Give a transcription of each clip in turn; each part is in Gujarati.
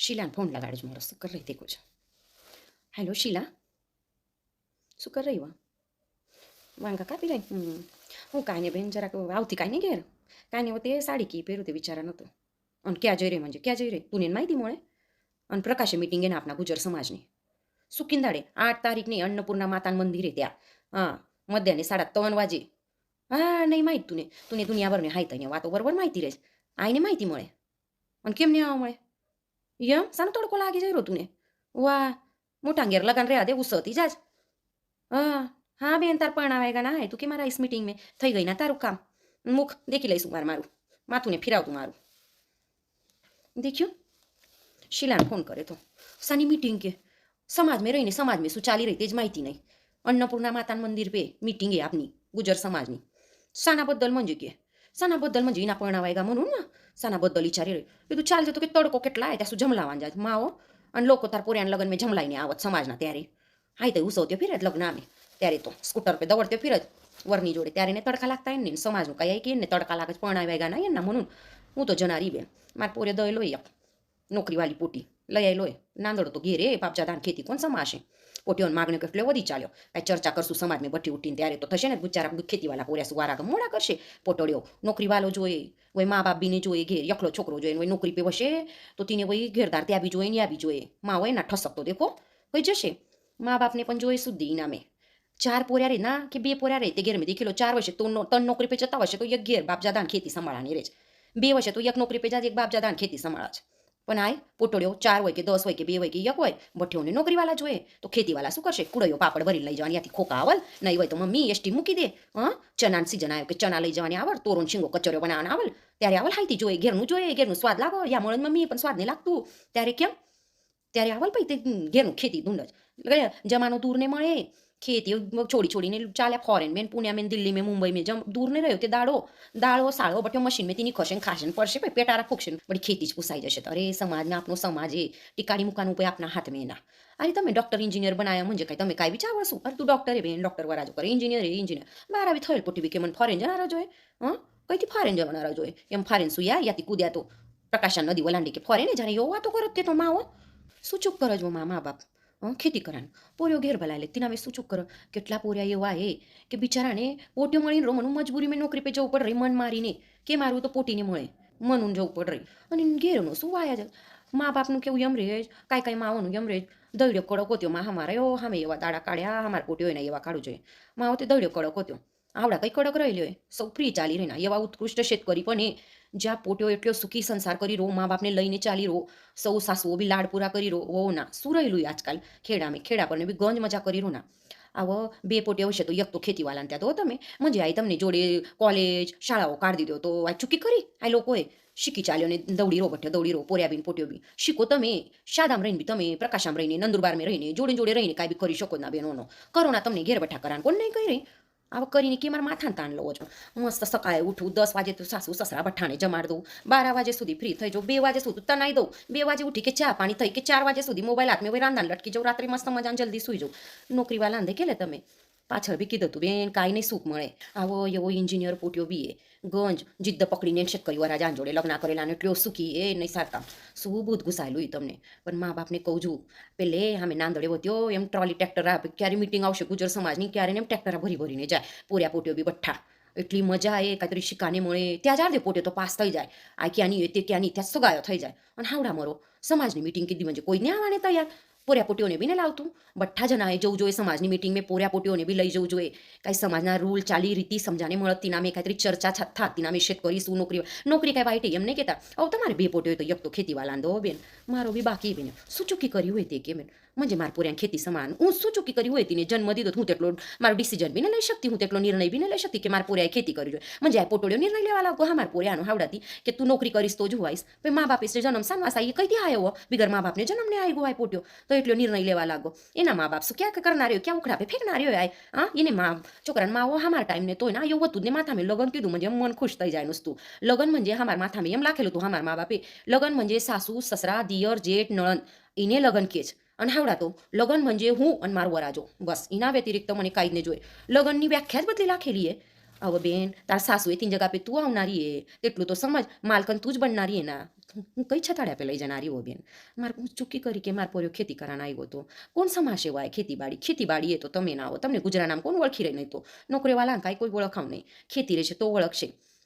શીલાને ફોન લગાડજો મારો શું કરી રહી તે કુછ. હેલો શીલા, શું કરી રહી વા વાંગા કાપી રહી હું કાંઈ નહીં બેન જરાક આવતી કાંઈ નહીં ઘેર કાંઈ નહીં તે સાડી કી પહેરું તે વિચારા નહોતું અને ક્યાં જઈ રહી म्हणजे ક્યાં જઈ રહી તું ને માહિતી મળે અને પ્રકાશે મિટિંગ એને આપણા ગુજર સમાજની સુકિંદાડે 8 તારીખની અન્નપૂર્ણા માતાના મંદિરે ત્યાં હા મધ્યાહને 3:30 વાગે હા નહીં માહિતી તુને દુનિયાભરને હાઈ તને વાતો બરોબર માહિતી રહે આઈને માહિતી મળે અને કેમ નહીં આવવા મળે યમ સાનો તડકો લાગી જાય રો તુને વાહ મોટા ઘેર લગન રહ્યા દે ઉસતી જાજ હા हाँ बेन तार पण आवेगा ना है तू के मारा इस मीटिंग में થઈ ગઈ ના તારું કામ મુખ દેખી લઈશું મારું માથું ને ફિરાવતું મારું દેખ્યું શીલાને ફોન કરે તો સાની મીટિંગ કે સમાજ में રહીને સમાજ में શું ચાલી રહી તે જ માહિતી નહીં अन्नपूर्णा माता मंदिर पे मीटिंग आहे आपली गुजर समाजनी सानाबद्दल म्हणजे के सानाबद्दल म्हणजे इना परणावायगा म्हणून ना सानाबद्दल विचारी रे તું ચાલજે તો કે તડકો કેટલા आहे ત્યાં જમલાવાન જાય માઓ અને લોકો તાર પોર્યાન લગન में જમલાઈને આવત સમાજના ત્યારે હાઈ તો ઉસવત્યો ફિરે લગ્ન આમે ત્યારે તો સ્કૂટર पे દોડતો ફિર જ વરની જોડે ત્યારે ને તડકા લાગતા ને સમાજનું કઈ કે ને તડકા લાગે પણ આવ્યા ના એના म्हणून હું તો જનારી બેન માર પોરે દઈ લોય નોકરી વાળી પોટી લઈ આઈ લોય નાંદડો તો ઘેરે બાપજા દાન ખેતી કોણ સમાશે પોટીઓન માગણી કેટલે વધી ચાલ્યો કઈ ચર્ચા કરશું સમાજમાં બઠી ઉઠીને ત્યારે તો થશે ને બિચારા ખેતીવાળા પોર્યા સુવારા મોડા કરશે પોટોડ્યો નોકરી વાલો જોઈએ વય મા બાપ બીને જોઈએ ઘેર એકલો છોકરો જોઈએ વય નોકરી પે વસે તો તીને વય ઘેરદાર ત્યાં બી જોઈએ ને આ બી જોઈએ માં હોય ના ઠસક તો દેખો કઈ જશે મા બાપને પણ જોઈએ શુદ્ધિ ઇનામે 4 પોર્યા રે ના કે 2 પોર્યા રે તે ઘેર में દેખી લો 4 વર્ષે તો 3 નોકરી पे જતા વર્ષે તો એક ઘેર બાપ જાદાન ખેતી સંભાળવાની રે 2 વર્ષે તો એક નોકરી पे જાજે એક બાપ જાદાન ખેતી સંભાળા છે પણ આય પોટોડ્યો 4 હોય કે 10 હોય કે 2 હોય કે એક હોય બઠ્યોને નોકરી વાળા જોઈએ તો ખેતી વાળા શું કરશે કુડયો પાપડ ભરી લઈ જવાની આથી ખોકા આવલ નહીં હોય તો મમ્મી એસટી મૂકી દે હા ચનાન સીઝન આવ્યો કે ચના લઈ જવાની આવલ તોરણ શીંગો કચોરો બનાવવાનો આવલ ત્યારે આવલ હાઈતી જોઈએ ઘેરનું સ્વાદ લાગો યા મળે મમ્મી પણ સ્વાદ નહીં લાગતું ત્યારે કેમ ત્યારે આવલ ભાઈ તે ઘેરનું ખેતી ધૂંડ જ જમાનો દૂર ને મળે ખેતી છોડીને ચાલ્યા ફોરેન મેં પુણ્યા મેં દિલ્હી મેં મુંબઈ મેં જમ દૂર નહીં રહ્યો કે દાળો સાળો બટ્યો મશીન મેં તેની ખશે ખાશે પડશે ભાઈ પેટારા ફૂકશે બધી ખેતી જ પૂસાઈ જશે અરે સમાજના આપણો સમાજ એ ટીકાડી મુકાનું કોઈ આપના હાથ મેં ના અરે તમે ડોક્ટર એન્જિનિયર બનાવ્યા म्हणजे કઈ તમે કાંઈ વિચારશું અરે તું ડોક્ટર બેન ડોક્ટર વરાજો કરે એન્જિનિયર 12 થયેલ પોટી બી કે મને ફોરેન જનારા જોઈએ હા કઈથી ફોરેન જવાના જોઈએ એમ ફોરેન સુયા યાથી કૂદ્યા તો પ્રકાશન નદી વલાંડી કે ફોરેન જાણે એવો વાતો કરો તે તો માવો શું ચૂપ કરો છો મા બાપ ખેતી કરાને પોર્યો ઘેર ભલાય તીના મેં શું ચૂક કરો કેટલા પોર્યા એવા એ કે બિચારાને પોટ્યો મળીને રોમનું મજબૂરી મેં નોકરી પે જવું પડ રહી મન મારીને કે મારું તો પોટીને મળે મનું જવું પડ રહી અને ઘેરનું શું વાયા છે મા બાપનું કેવું એમ રે કાંઈ માવાનું એમ રે દૈડ્યો કડક હોત્યો મા હમારે ઓ સામે એવા દાડા કાઢ્યા અમારે પોટ્યો એને એવા કાઢવું જોઈએ મા હોતે દૈડ્યો કડક હોત્યો આવડા કઈ કડક રહી લ્યો સૌ ફ્રી ચાલી રહીના એવા ઉત્કૃષ્ટ શેતકરી પણ એ જ્યાં પોટ્યો એટલો સુખી સંસાર કરી રો મા બાપને લઈને ચાલી રો સૌ સાસુઓ બી લાડ પૂરા કરી રો ઓ ના શું રહેલું આજકાલ ખેડા પરને બી ગંજ મજા કરી રો ના આવો 2 પોટ્યો હશે તો એક તો ખેતીવાળાને ત્યાં તો તમે મજે આઈ તમને જોડે કોલેજ શાળાઓ કાઢી દીધો તો આ ચૂકી કરી આ લોકોએ શીખી ચાલ્યો ને દৌડી રો બઠ્યો દৌડી રો પોર્યા બીન પોટ્યો બી શીખો તમે શાદામ રહીને બી તમે પ્રકાશામ રહીને નંદુરબાર માં રહીને જોડે રહીને કાંઈ બી કરી શકો ના બેનોનો કરોના તમને ઘેર બેઠા કરાન કોણ નહીં કરી આવા કરીને કે મારા માથાને તાણ લવો છો મસ્ત સકાળે ઉઠું 10 વાગે તો સાસુ સસરા બઠાણે જમાડ દઉં 12 વાગે સુધી ફ્રી થઈ જાઉં 2 વાગે સુધી તનાઈ દઉં 2 વાગે ઉઠી કે ચા પાણી થઈ કે 4 વાગે સુધી મોબાઈલ હાથમાં હોય રાંધાને લટકી જાઉં રાત્રે મસ્ત મજાને જલ્દી સુઈ જાઉં નોકરીવાળા આંધે કેલે તમે પાછળ બી કીધું તું બેન કાંઈ નહીં સુખ મળે આવો એવો એન્જિનિયર પોટ્યો બી એ ગંજ જીદ્દ પકડીને શેતકરી વાળા જાન જોડે લગ્ન કરેલા ને એટલો સુખી એ નહીં સારતા શું બુધ ઘુસાયેલું તમને પણ મા બાપને કહું છું પેલે અમે નાંદડે વધ્યો એમ ટ્રોલી ટ્રેક્ટર આપે ક્યારે મિટિંગ આવશે ગુજર સમાજની ક્યારે એમ ટ્રેક્ટર ભરીને જાય પૂર્યા પોટ્યો બી બઠ્ઠા એટલી મજા આવે કાંઈ શિકાને મળે ત્યાં જાર દે પોટ્યો તો પાસ થઈ જાય આ ક્યાંની તે ક્યાંની ત્યાં સગાયો થઈ જાય અને હાવડા મરો સમાજની મિટિંગ કીધી म्हणजे કોઈ ને આવવાને તૈયાર પોર્યા પોટીઓને બી ને લાવતું બઠ્ઠા જણાએ જવું જોઈએ સમાજની મિટિંગ મેં પોર્યા પોટીઓને બી લઈ જવું જોઈએ કાંઈ સમાજના રૂલ ચાલી રીતિ સમજાને મળતી નામે કાંઈ ચર્ચા થતી નામે શેતકરી શું નોકરી કાંઈ વાઈટ એમ નહીં કહેતા હવે તમારે 2 પોટીઓ તો એક તો ખેતીવાળા દો બેન મારો બી બાકી બેન શું ચૂકી કરી હોય તે કે બેન म्हणजे મારા પોર્યા ખેતી સમાન હું શું ચૂકી કરી હોય તેને જન્મ દીધો હું તેટલો મારો ડિસિઝન બી ને લઈ શકતી હું તેટલો નિર્ણય બી ને લઈ શકતી કે મારા પોર્યાએ ખેતી કરી જોઈએ म्हणजे આ પોટોડિયો નિર્ણય લેવા લાગો હા મારા પોર્યાનો હાવડાતી કે તું નોકરી કરીશ તો જોવાઈશ પછી મા બાપે જન્મ સાનવાસ આવી કઈથી આવ્યો બિગર મા બાપને જન્મને આવી ગયો આ પોટ્યો તો એટલો નિર્ણય લેવા લાગો એના મા બાપ શું ક્યાં કરનાર્યો ક્યાં ઉખડાપે ફેંકનાર્યો આય હા એને મા છોકરાને માવો હમાર ટાઈમ ને તોય ના એવું હતું ને માથામાં લગન કીધું म्हणजे મન ખુશ થઈ જાય નુસતું લગન म्हणजे હમાર માથામાં એમ લાખેલું હતું હમાર મા બાપે લગન म्हणजे સાસુ સસરા દિયર જેઠ નણંદ એને લગન કે છે અને હાવડા તો લગન म्हणजे હું અને મારો વરાજો બસ એના વ્યતિરિક્ત મને કાંઈ જ નહીં જોઈએ લગનની વ્યાખ્યા જ બદલી લાખેલી એ હવે બેન તાર સાસુએ તીન જગા પે તું આવનારી એ તેટલું તો સમજ માલકન તું જ બનનારી એના હું કઈ છતાડ્યા પે લઈ જનારી હો બેન મારે હું ચૂકી કરી કે મારો પોર્યો ખેતી કરાના આવ્યો હતો કોણ સમાશે વાય ખેતીવાડી એ તો તમે ના આવો તમને ગુજરાત નામ કોણ ઓળખી રહી નહીં તો નોકરીવાળા કાંઈ કોઈ ઓળખાવ નહીં ખેતી રહેશે તો ઓળખશે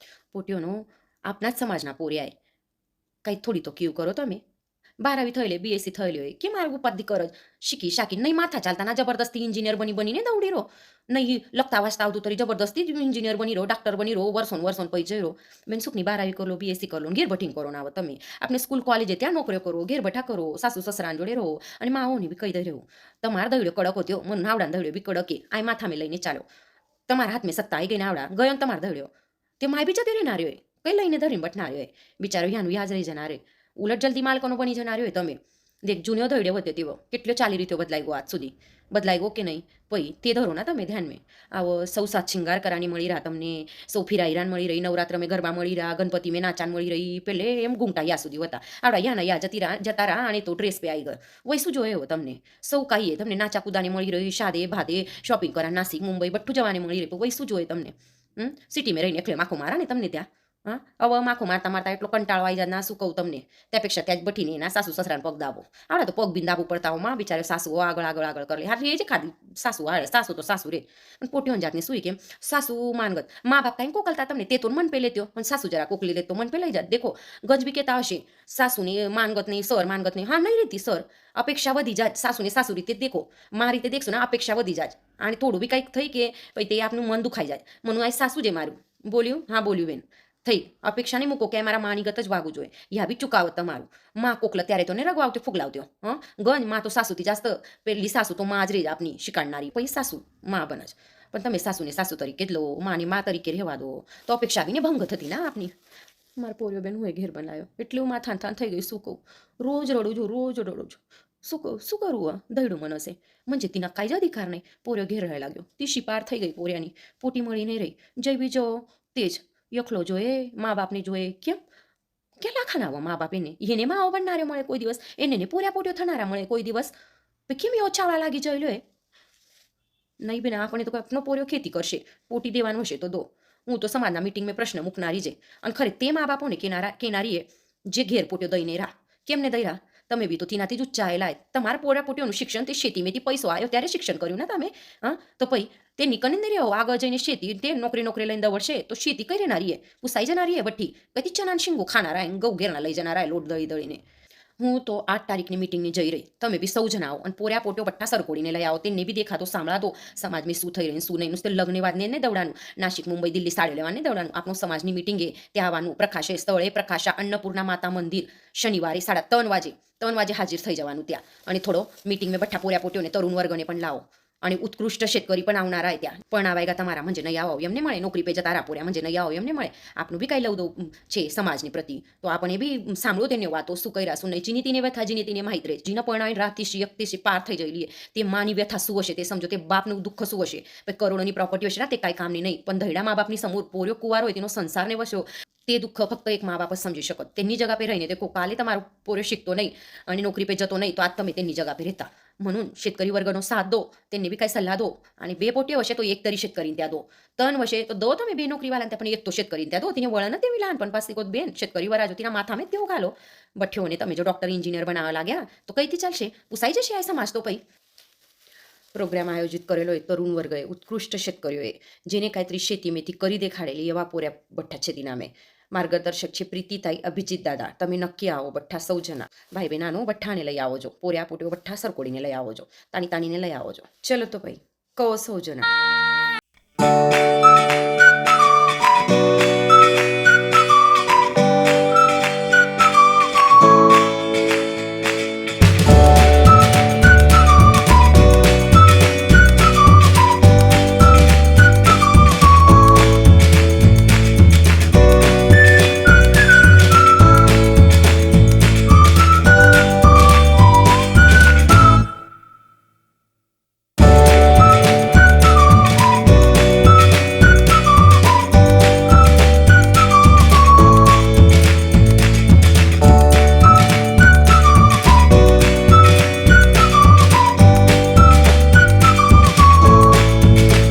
પોટ્યોનો આપના જ સમાજના પોર્યાએ કાંઈ થોડી તો કેવું કરો તમે 12વી થયેલી બીએસસી થયેલી હોય કે મારું ઉપાધિ કર શીખી શાકી નહીં માથા ચાલતા ના જબરદસ્તી એન્જિનિયર બનીને દৌડી રહો નહીં લખતા વાંચતા આવતું તરી જબરદસ્તી એન્જિનિયર બની રહો ડાક્ટર બની રહો વર્ષોન પૈસે રહો બેન સુખની 12વી કરો બીએસસી કરો ઘેર બઠીને કરો ના આવો તમે આપણે સ્કૂલ કોલેજે ત્યાં નોકરીઓ કરો ઘેર બઠા કરો સાસુ સસરા જોડે રહો અને માઓની બી કહી દઈ રહ્યો તમારા દવડ્યો કડક હોત્યો મને નાવડા દવડ્યો બી કડકે આ માથામે લઈને ચાલો તમારા હાથમાં સત્તા આવી ગઈ નાવડા ગયો ને તમારા દવડ્યો તે માય બી જતી રહેનાર હોય કઈ લઈને ધરીને બટનાર હોય બિચારો યાનું યાદ રહી જનાર હોય ઉલટ જલ્દી માલકોનો બની જનાર હોય તમે દેખ જૂનો ધૈડ્યો વધ્યો તેવો કેટલો ચાલી રીતે બદલાઈ ગયો આજ સુધી બદલાઈ ગયો કે નહીં પછી તે ધરો ના તમે ધ્યાનમાં આવો સૌ સાત શિંગાર કરાની મળી રહ્યા તમને સૌ ફિરાઈરાન મળી રહી નવરાત્ર મેં ગરબા મળી રહ્યા ગણપતિ મેં નાચાન મળી રહી પેલે એમ ગુંટા યા સુધી હતા આવડા યાના યા જતા રહ્યા અને તો ડ્રેસ પે આવી ગયો વય શું જોયો તમને સૌ કાંઈએ તમને નાચા કુદાની મળી રહી શાદે ભાદે શોપિંગ કરા નાસિક મુંબઈ બઠ્ઠું જવાની મળી રહી વય શું જોયે તમને સિટીમાં રહીને એટલે માખો મારા ને તમને ત્યાં હા હવે માખો મારતા એટલો કંટાળો આવી જાય ના શું કહું તમને ત્યાં પેક્ષા ત્યાં જ બઠીને એના સાસુ સસરાને પગ દાબો આવડે તો પગ બિન દાબવું પડતા હો માં બિચારે સાસુ આગળ કરે હા એ જ ખાધી સાસુ આવે સાસુ તો સાસુ રે પણ પોટ્યોન જાતની સુઈ કેમ સાસુ માનગત મા બાપ કાંઈ કોકલતા તમને તે તો મન પે લેત્યો પણ સાસુ જરા કોકલી લે તો મન પે લઈ જાત દેખો ગંજ બી કેતા હશે સાસુની માનગતની સર માનગતની હા નહીં રહેતી સર અપેક્ષા વધી જાય સાસુને સાસુ રીતે દેખો મારી રીતે દેખશો ને અપેક્ષા વધી જાય અને થોડું બી કંઈક થઈ કે પછી તે આપનું મન દુખાઈ જાય મનું આ સાસુ જે મારું બોલ્યું હા બોલ્યું બેન થઈ અપેક્ષા નહીં મૂકો કે મારા માનીગત જ વાગવું જોઈએ યા બી ચુકાવત તમારું માં કોકલા ત્યારે તો ને રગવાવતી ફૂગલાવત્યો હા ગંજ માં તો સાસુથી જાસ્ત પેલી સાસુ તો માં જ રહી આપની શીખાડનારી પછી સાસુ માં બને જ પણ તમે સાસુને સાસુ તરીકે જ લો માની માં તરીકે રહેવા દો તો અપેક્ષા બીને ભંગ થતી ના આપની મારા પોર્યો બેન હું ઘેર બનાવ્યો એટલું માથાન થાન થઈ ગયું શું કહું રોજ રડું છું શું કરવું દહીડું મનસે म्हणजे तिनं काही જ અધિકાર નહીં પોર્યો ઘેર રહે લાગ્યો તીશી પાર થઈ ગઈ પોર્યાની પોટી મળી નહીં રહી જઈ બીજો તેજ એકલો જોઈએ મા બાપને જોઈએ કેમ કેટલા ખાનાવા મા બાપ એને માઓ બનનારે મળે કોઈ દિવસ એને પૂર્યા પોટ્યો થનારા મળે કોઈ દિવસ કેમ એ ઓછાવા લાગી જાય લો નહીં બેન આપણે તો આપનો પોર્યો ખેતી કરશે પોટી દેવાનું હશે તો દો હું તો સમાજના મિટિંગમાં પ્રશ્ન મૂકનારી છે અને ખરે તે મા બાપોને કેનારીએ જે ઘેર પોટ્યો દઈને રા કેમને દઈ રા તમે બી તો તેનાથી જ ઉચ્ચાયેલા તમારા પોરા પોટ્યોનું શિક્ષણ તે શેતીમેથી પૈસો આવ્યો ત્યારે શિક્ષણ કર્યું ને તમે હા તો પછી તે નીકળીને નહીં રહ્યો આગળ જઈને શેતી તે નોકરી લઈને દવડશે તો શેતી કઈ રહેનારી પૂસાઈ જનારી બઠ્ઠી કદી ચનાન શીંગો ખાનારા ગૌ ઘેરના લઈ જનારા લોટ દળીને હું તો 8 તારીખની મિટિંગની જઈ રહી તમે બી સૌ જણા આવો અને પોર્યા પોટ્યો બઠ્ઠા સરકોડીને લઈ આવો તેને બી દેખાતો સાંભળા દો સમાજમાં શું થઈ રહ્યું શું નહીં નુસતે લગ્ન વાદને ને દવડાનું નાસિક મુંબઈ દિલ્હી સાડી લેવાને દવડાનું આપણું સમાજની મિટિંગે ત્યાં આવવાનું પ્રકાશે સ્થળે પ્રકાશા અન્નપૂર્ણા માતા મંદિર શનિવારે 3:30 વાગે હાજર થઈ જવાનું ત્યાં અને થોડો મિટિંગમાં બઠ્ઠા પોર્યા પોટ્યોને તરુણ વર્ગને પણ લાવો અને ઉત્કૃષ્ટ શેતકરી પણ આવનારા ત્યાં પણ આવાયગા તમારા म्हणजे નહીં આવો એમને મળે નોકરી પે જતા પોર્યા म्हणजे નહીં આવો એમને મળે આપનું બી કાંઈ લવ દઉં છે સમાજની પ્રતિ તો આપણે બી સાંભળો તેને વાતો શું કર્યા શું નહીં જીની તીને વ્યથા જીની તીને માહિત રહે જીને પરણાવીને રાતથી એકથી પાર થઈ જઈ તે માની વ્યથા શું હશે તે સમજો તે બાપનું દુઃખ શું હશે પછી કરોડોની પ્રોપર્ટી હશે ને તે કાંઈ કામની નહીં પણ ધૈડા મા બાપની સમૂહ પોર્યો કુવાર હોય તેનો સંસારને વસ્યો તે દુઃખ ફક્ત એક મા બાપ જ સમજી શકો તેની જગા પે રહીને તે કાલે તમારો પોર્યો શીખતો નહીં અને નોકરી પે જતો નહીં તો આજ તમે તેની જગા પે રહેતા म्हणून शेतकरी वर्गનો સાથ દો તેને બી કાંઈ સલાહ દો અને 2 પોટ્યો હશે તો એક તરી શેતકરીને ત્યાં દો 3 હશે તો દો તમે 2 નોકરીવાળાને ત્યાં પણ એક તો શેતકરીને ત્યાં દો તેને વળન તેવી લહાનપણ પાસે કોઈ બેન શેતકરી વરાજો તેના માથામાં તેવું ઘાલો બઠ્ઠીઓને તમે જો ડોક્ટર એન્જિનિયર બનાવવા લાગ્યા તો કઈથી ચાલશે પૂસાઈ જશે આ સમાજ તો પછી પ્રોગ્રામ આયોજિત કરેલો એ તરુણ વર્ગએ ઉત્કૃષ્ટ શેતકરીઓએ જેને કાંઈતરી શેતીમેથી કરી દેખાડેલી એવા પોર્યા બઠ્ઠા છે નામે માર્ગદર્શક છે પ્રીતિતાઈ અભિજીત દાદા તમે નક્કી આવો બઠ્ઠા સૌ જણા ભાઈ બહેનાનો બઠ્ઠાને લઈ આવજો પોર્યા પોટ્યો બઠ્ઠા સરકોડીને લઈ આવજો તાણીને લઈ આવજો ચલો તો ભાઈ કહો સૌ જણા